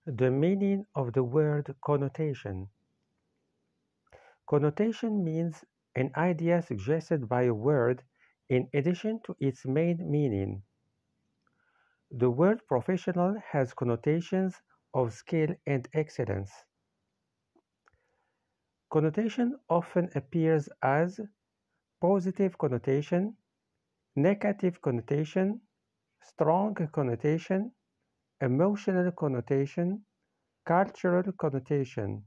The meaning of the word connotation. Connotation means an idea suggested by a word in addition to its main meaning. The word professional has connotations of skill and excellence. Connotation often appears as positive connotation, negative connotation, strong connotation, emotional connotation, cultural connotation.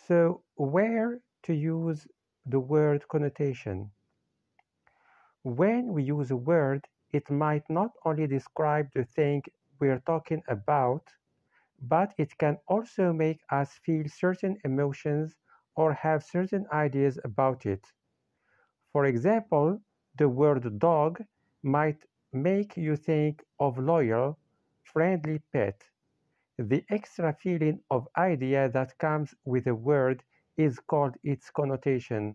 So, where to use the word connotation? When we use a word, it might not only describe the thing we're talking about, but it can also make us feel certain emotions or have certain ideas about it. For example, the word dog might make you think of loyal, friendly pet. The extra feeling of idea that comes with a word is called its connotation.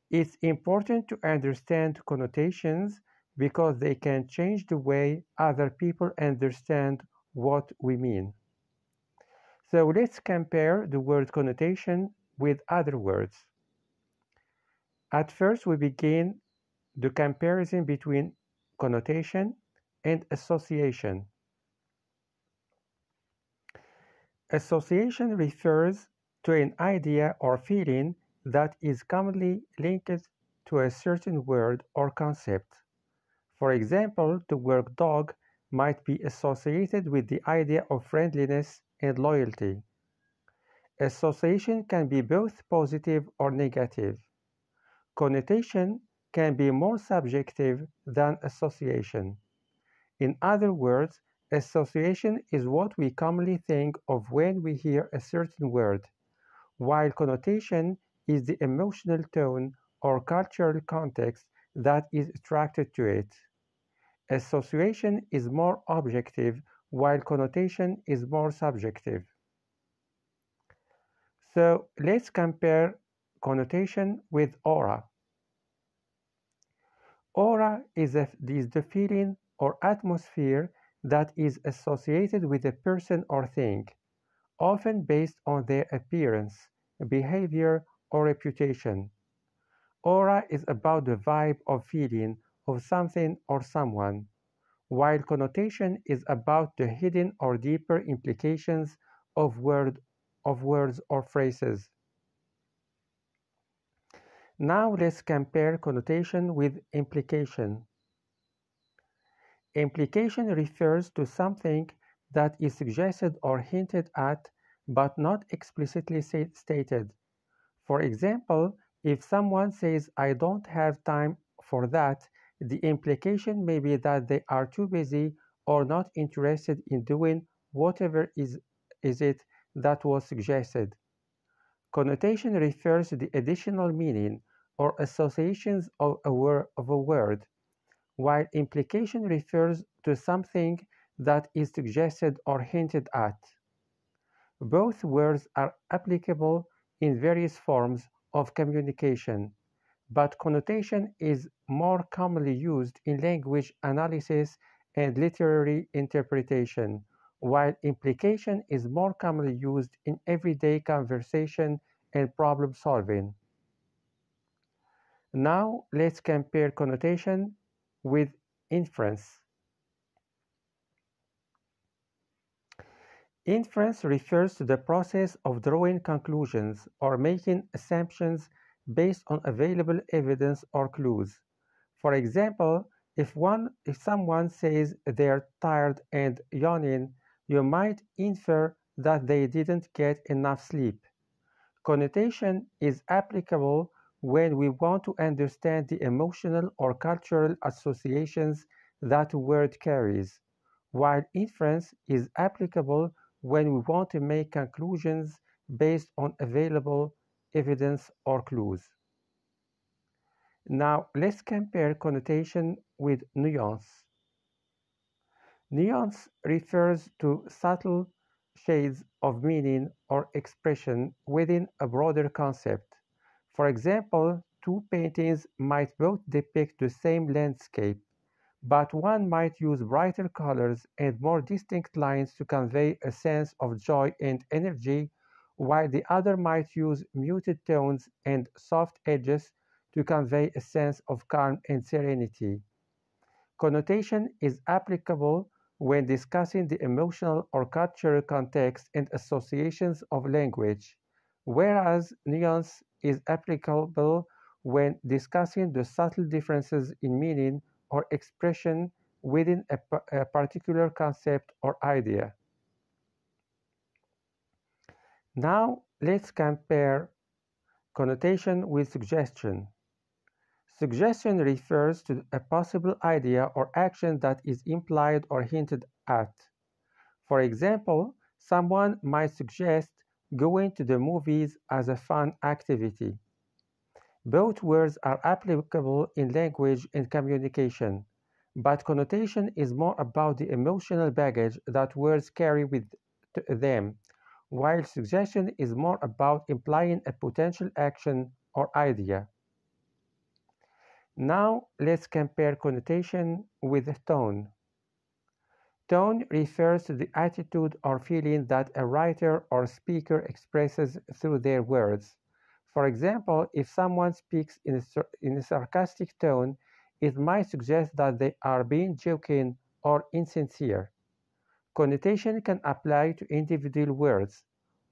It's important to understand connotations because they can change the way other people understand what we mean. So let's compare the word connotation with other words. At first, we begin the comparison between connotation and association. Association refers to an idea or feeling that is commonly linked to a certain word or concept. For example, the word dog might be associated with the idea of friendliness and loyalty. Association can be both positive or negative. Connotation can be more subjective than association. In other words, association is what we commonly think of when we hear a certain word, while connotation is the emotional tone or cultural context that is attracted to it. Association is more objective, while connotation is more subjective. So let's compare connotation with aura. Aura is the feeling or atmosphere that is associated with a person or thing, often based on their appearance, behavior, or reputation. Aura is about the vibe or feeling of something or someone, while connotation is about the hidden or deeper implications of words or phrases. Now let's compare connotation with implication. Implication refers to something that is suggested or hinted at but not explicitly stated. For example, if someone says, I don't have time for that, the implication may be that they are too busy or not interested in doing whatever is it that was suggested. Connotation refers to the additional meaning or associations of a word, while implication refers to something that is suggested or hinted at. Both words are applicable in various forms of communication, but connotation is more commonly used in language analysis and literary interpretation, while implication is more commonly used in everyday conversation and problem solving. Now let's compare connotation with inference. Inference refers to the process of drawing conclusions or making assumptions based on available evidence or clues. For example, if someone says they're tired and yawning, you might infer that they didn't get enough sleep. Connotation is applicable when we want to understand the emotional or cultural associations that a word carries, while inference is applicable when we want to make conclusions based on available evidence or clues. Now, let's compare connotation with nuance. Nuance refers to subtle shades of meaning or expression within a broader concept. For example, two paintings might both depict the same landscape, but one might use brighter colors and more distinct lines to convey a sense of joy and energy, while the other might use muted tones and soft edges to convey a sense of calm and serenity. Connotation is applicable when discussing the emotional or cultural context and associations of language, whereas nuance is applicable when discussing the subtle differences in meaning or expression within a particular concept or idea. Now, let's compare connotation with suggestion. Suggestion refers to a possible idea or action that is implied or hinted at. For example, someone might suggest going to the movies as a fun activity. Both words are applicable in language and communication, but connotation is more about the emotional baggage that words carry with them, while suggestion is more about implying a potential action or idea. Now let's compare connotation with tone. Tone refers to the attitude or feeling that a writer or speaker expresses through their words. For example, if someone speaks in a sarcastic tone, it might suggest that they are being joking or insincere. Connotation can apply to individual words,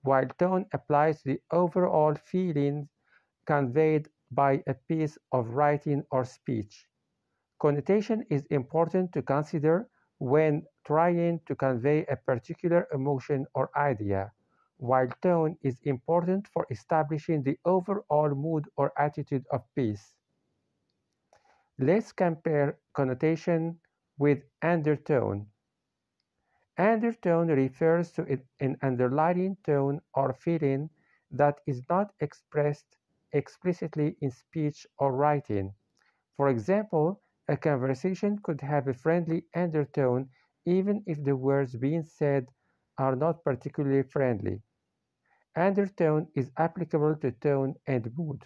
while tone applies to the overall feeling conveyed by a piece of writing or speech. Connotation is important to consider when trying to convey a particular emotion or idea, while tone is important for establishing the overall mood or attitude of piece. Let's compare connotation with undertone. Undertone refers to an underlying tone or feeling that is not expressed explicitly in speech or writing. For example, a conversation could have a friendly undertone even if the words being said are not particularly friendly. Undertone is applicable to tone and mood.